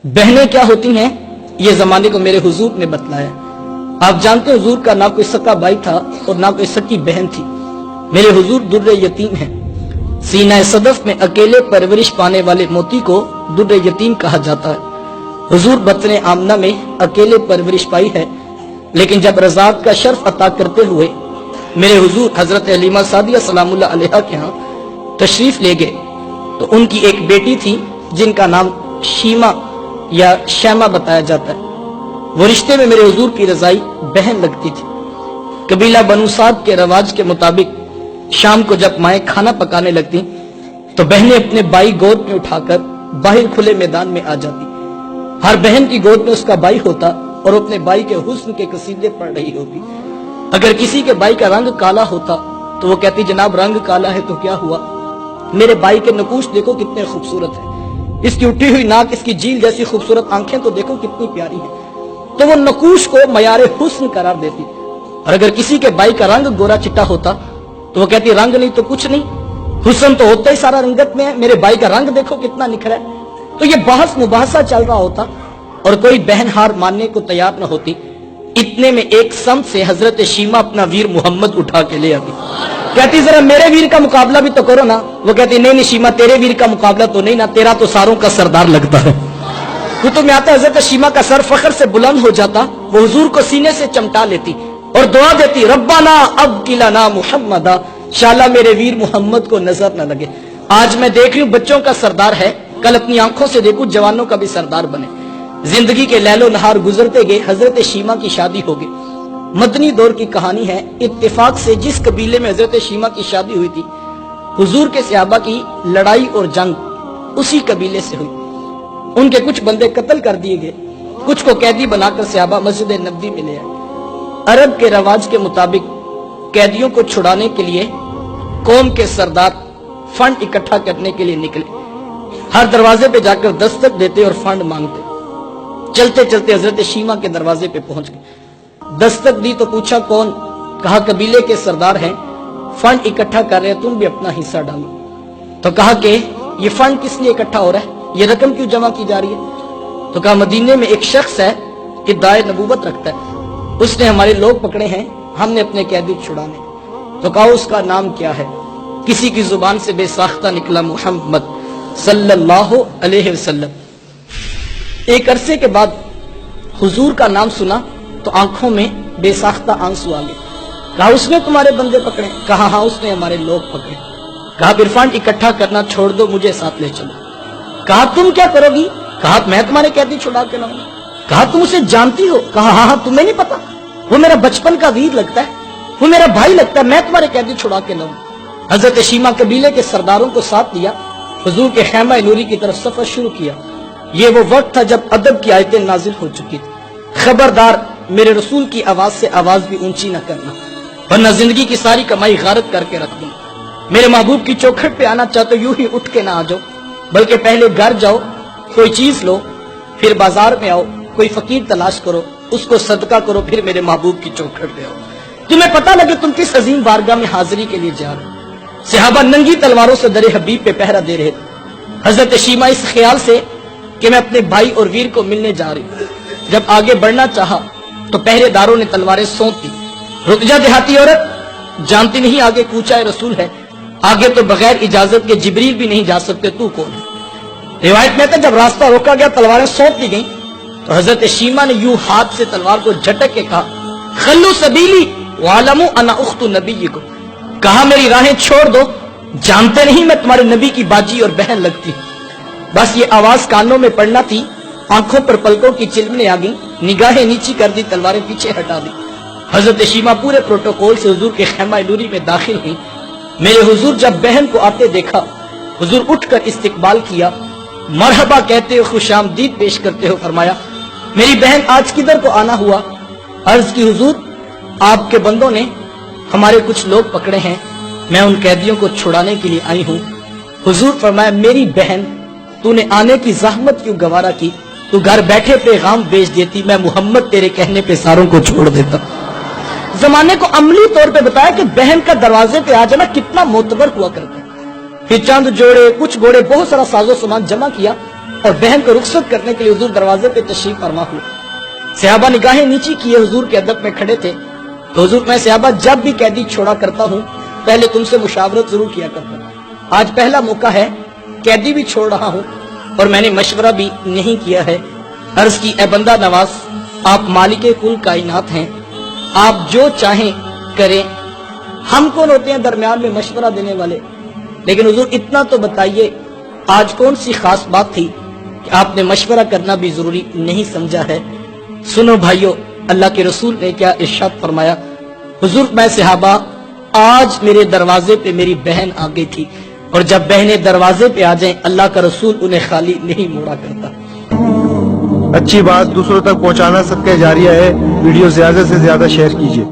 बहनें क्या होती हैं ये जमाने को मेरे हुजूर ने बतलाया। आप जानते हैं हुजूर का ना कोई सका भाई था और ना कोई सकी बहन थी। मेरे हुजूर दुर्रे यतीम हैं। सीना सदफ में अकेले परवरिश पाने वाले मोती को दुर्रे यतीम कहा जाता है। हुजूर बतने आमना में अकेले परवरिश पाई है, लेकिन जब रज़ात का शर्फ अता करते हुए मेरे हुजूर हजरत हलीमा सादिया सलामुल्लाह अलैहा के यहाँ तशरीफ ले गए तो उनकी एक बेटी थी जिनका नाम शीमा या शैमा बताया जाता है। वो रिश्ते में मेरे हुजूर की रजाई बहन लगती थी। कबीला बनु साद के रवाज के मुताबिक शाम को जब माएँ खाना पकाने लगती तो बहनें अपने भाई गोद में उठाकर बाहर खुले मैदान में आ जाती। हर बहन की गोद में उसका भाई होता और अपने भाई के हुस्न के कसीदे पढ़ रही होती। अगर किसी के भाई का रंग काला होता तो वो कहती, जनाब रंग काला है तो क्या हुआ, मेरे भाई के नकूश देखो कितने खूबसूरत है, इसकी उठी हुई नाक, इसकी झील जैसी खूबसूरत आंखें तो देखो कितनी प्यारी है। तो वो नकूश को मयारे हुस्न करार देती। और अगर किसी के भाई का रंग गोरा चिट्टा होता तो वो कहती, रंग नहीं तो कुछ नहीं, हुस्न तो होता ही सारा रंगत में है, मेरे भाई का रंग देखो कितना निखरा है। तो ये बहस मुबाहसा चल रहा होता और कोई बहन हार मानने को तैयार न होती। इतने में एक सम से हजरत शीमा अपना वीर मोहम्मद उठा के ले आती। कहती, जरा मेरे वीर का मुकाबला भी तो करो ना। वो कहती, नहीं शीमा, तेरे वीर का मुकाबला तो नहीं ना, तेरा तो सारों का सरदार लगता है। कुतुब में आता है हजरत शीमा का सर फख्र से बुलंद हो जाता, वो हुजूर को सीने से चमटा लेती और दुआ देती, रब्बाना अब किलाना मुहम्मदा, शाला मेरे वीर मोहम्मद को नजर न लगे। आज मैं देख रही हूं बच्चों का सरदार है, कल अपनी आंखों से देखूं जवानों का भी सरदार बने। जिंदगी के लैलो नहार गुजरते गए, हजरत शीमा की शादी हो गई। मदनी दौर की कहानी है। इत्तेफाक से जिस कबीले में हजरत शीमा की शादी हुई थी, हुजूर के सहाबा की लड़ाई और जंग उसी कबीले से हुई। उनके कुछ बंदे कत्ल कर दिए गए, कुछ को कैदी बनाकर सहाबा मस्जिद नबवी में ले आए। अरब के रवाज के मुताबिक कैदियों को छुड़ाने के लिए कौम के सरदार फंड इकट्ठा करने के लिए निकले। हर दरवाजे पे जाकर दस्तक देते और फंड मांगते। चलते चलते हजरत शीमा के दरवाजे पे पहुंच गए। दस्तक दी तो पूछा कौन, कहा कबीले के सरदार हैं, फंड इकट्ठा कर रहे हैं, तुम भी अपना हिस्सा डालो। तो कहा कि ये फंड किस लिए इकट्ठा हो रहा है, ये रकम क्यों जमा की जा रही है। तो कहा मदीने में एक शख्स है इद्दाए नबूवत रखता है, उसने हमारे लोग पकड़े हैं, हमने अपने कैदी छुड़ाने। तो कहा उसका नाम क्या है। किसी की जुबान से बेसाख्ता निकला मुहम्मद सल्लल्लाहु अलैहि वसल्लम। एक अरसे के बाद हुजूर का नाम सुना तो आंखों में बेसाख्ता आंसू आ गए। कहा उसने तुम्हारे बंदे पकड़े। कहा हाँ उसने हमारे लोग पकड़े। कहा फिर फंड इकट्ठा करना छोड़ दो, मुझे साथ ले चलो। कहा तुम क्या करोगी। कहा मैं तुम्हारे कैदी छुड़ा के लाऊंगा। कहा तुम उसे जानती हो। कहा हाँ हाँ, तुम्हें नहीं पता, वो मेरा बचपन का वीर लगता है, वो मेरा भाई लगता है, मैं तुम्हारे कैदी छुड़ा के लाऊंगा। हजरत शीमा कबीले के सरदारों को साथ लिया, हुजूर के खैमा नूरी की तरफ सफर शुरू किया। ये वो वक्त था जब अदब की आयतें नाजिल हो चुकी थी। खबरदार मेरे रसूल की आवाज से आवाज भी ऊंची न करना, वरना जिंदगी की सारी कमाई गारत करके रख दूंगा। मेरे महबूब की चौखट पे आना चाहते यूं ही उठ के ना आ जाओ, बल्कि पहले घर जाओ, कोई चीज लो, फिर बाजार में आओ, कोई फकीर तलाश करो, उसको सदका करो, फिर मेरे महबूब की चौखट पे आओ। तुम्हें पता लगे तुम किस अजीम बारगाह में हाजिरी के लिए जा रहे हो। सहाबा नंगी तलवारों से दरे हबीब पे पहरा दे रहे थे। हजरत शीमा इस ख्याल से कि मैं अपने भाई और वीर को मिलने जा रही हूं, जब आगे बढ़ना चाहा तो पहरेदारों ने तलवारें सौंप दी। रुक जा देहाती औरत, जानती नहीं आगे कूचा रसूल है, आगे तो बगैर इजाजत के जिब्रील भी नहीं जा सकते, तू कौन है। रिवायत में था जब रास्ता रोका गया, तलवारें सौंप दी गई तो हजरत शीमा ने यूं हाथ से तलवार को झटक के कहा, खल्लू सबीली वालमू अना उख्तु नबीय्यिकुम। कहा मेरी राहें छोड़ दो, जानते नहीं मैं तुम्हारे नबी की बाजी और बहन लगती हूं। बस ये आवाज कानों में पड़ना थी, आंखों पर पलकों की चिलमने आ गई, निगाहें नीची कर दी, तलवारें पीछे हटा दी। हजरत शीमा पूरे प्रोटोकॉल से हुजूर के खैमा नूरी में दाखिल हुई। मेरे हुजूर जब बहन को आते देखा, हुजूर उठकर इस्तकबाल किया, मरहबा कहते हो, खुशामदीद पेश करते हो, फरमाया मेरी बहन आज किधर को आना हुआ। अर्ज की हुजूर आपके बंदों ने हमारे कुछ लोग पकड़े हैं, मैं उन कैदियों को छुड़ाने के लिए आई हूं। हुजूर फरमाया मेरी बहन, तूने आने की जहमत क्यों गवारा की, तू घर बैठे पैगाम भेज देती, मैं मोहम्मद तेरे कहने पे सारों को छोड़ देता। जमाने को अमली तौर पे बताया कि बहन का दरवाजे पे आ जाना कितना मोतबर हुआ करता है। फिर चंद जोड़े, कुछ घोड़े, बहुत सारा साजो सामान जमा किया اور بہن کو رخصت کرنے کے لیے حضور دروازے پہ تشریف فرما ہوئے. صحابہ نگاہیں نیچی کیے حضور کے ادب میں کھڑے تھے. تو حضور میں صحابہ جب بھی قیدی چھوڑا کرتا ہوں پہلے تم سے مشاورت ضرور کیا کرتا ہوں. آج پہلا موقع ہے، قیدی بھی چھوڑ رہا ہوں اور میں نے مشورہ بھی نہیں کیا ہے. عرض کی اے بندہ نواز، آپ مالک کل کائنات ہیں، آپ جو چاہیں کریں. ہم کون ہوتے ہیں درمیان میں مشورہ دینے والے؟ لیکن حضور اتنا تو بتائیے آج کون سی خاص بات تھی کہ آپ نے مشورہ کرنا بھی ضروری نہیں سمجھا ہے؟ سنو بھائیو، اللہ کے رسول نے کیا ارشاد فرمایا. حضور میں صحابہ، آج میرے دروازے پہ میری بہن آ گئی تھی، اور جب بہنیں دروازے پہ آ جائیں اللہ کا رسول انہیں خالی نہیں موڑا کرتا. اچھی بات دوسروں تک پہنچانا صدقہ جاریہ ہے. ویڈیو زیادہ سے زیادہ شیئر کیجیے.